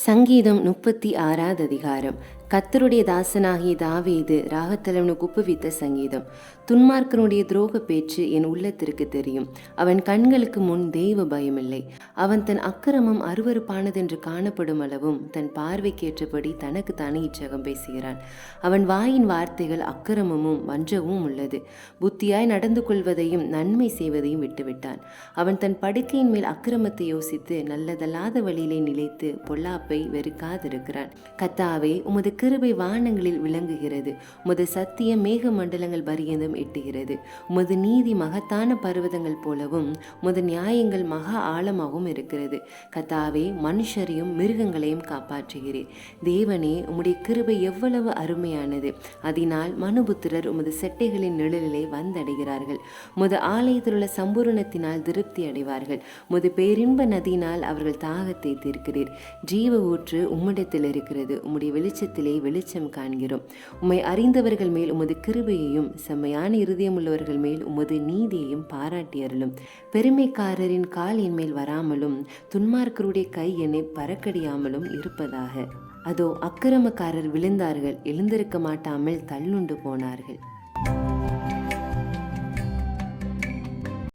சங்கீதம் 36 அதிகாரம். கர்த்தருடைய தாசனாகிய தாவீது ராகத்தலவனுக்கு ஒப்புவித்த சங்கீதம். துன்மார்க்கனுடைய துரோக பேச்சு என் உள்ளத்திற்கு தெரியும். அவன் கண்களுக்கு முன் தெய்வ பயமில்லை. அவன் தன் அக்கிரமம் அருவருப்பானதென்று காணப்படும் அளவும் தன் பார்வைக்கேற்றபடி தனக்கு தானே இச்சகம் பேசுகிறான். அவன் வாயின் வார்த்தைகள் அக்கிரமமும் வஞ்சமும் உள்ளது. புத்தியாய் நடந்து கொள்வதையும் நன்மை செய்வதையும் விட்டுவிட்டான். அவன் தன் படுக்கையின் மேல் அக்கிரமத்தை யோசித்து நல்லதல்லாத வழியிலே நிலைத்து பொல்லாப்பை வெறுக்காதிருக்கிறான். கர்த்தாவே, உமது கிருபை வானங்களில் விளங்குகிறது. உமது சத்தியம் மேக மண்டலங்கள் பரியந்தம் எட்டுகிறது. உமது நீதி மகத்தான பர்வதங்கள் போலவும் உமது நியாயங்கள் மகா ஆழமாகவும் இருக்கிறது. கர்த்தாவே, மனுஷரையும் மிருகங்களையும் காப்பாற்றுகிறீர். தேவனே, உம்முடைய கிருபை எவ்வளவு அருமையானது. அதனால் மனுபுத்திரர் உமது செட்டைகளின் நிழலிலே வந்தடைகிறார்கள். உமது ஆலயத்தில் உள்ள சம்பூரணத்தினால் திருப்தி அடைவார்கள். உமது பேரின்ப நதியினால் அவர்கள் தாகத்தை தீர்க்கிறீர். ஜீவ ஊற்று உம்மிடத்தில் இருக்கிறது. உம்முடைய வெளிச்சத்திலே வெளிச்சம் காண்கிறோம். உம்மை அறிந்தவர்கள் மேல் உமது கிருபையையும் செம்மையான இருதயம் உள்ளவர்கள் மேல் உமது நீதியையும் பாராட்டி அருளும். பெருமைக்காரரின் கால் என் மேல் வராமலும் துன்மார்க்கருடைய கை என்னை பறக்கடியாமலும் இருப்பதாக. அதோ அக்கிரமக்காரர் விழுந்தார்கள், எழுந்திருக்க மாட்டாமல் தள்ளுண்டு போனார்கள்.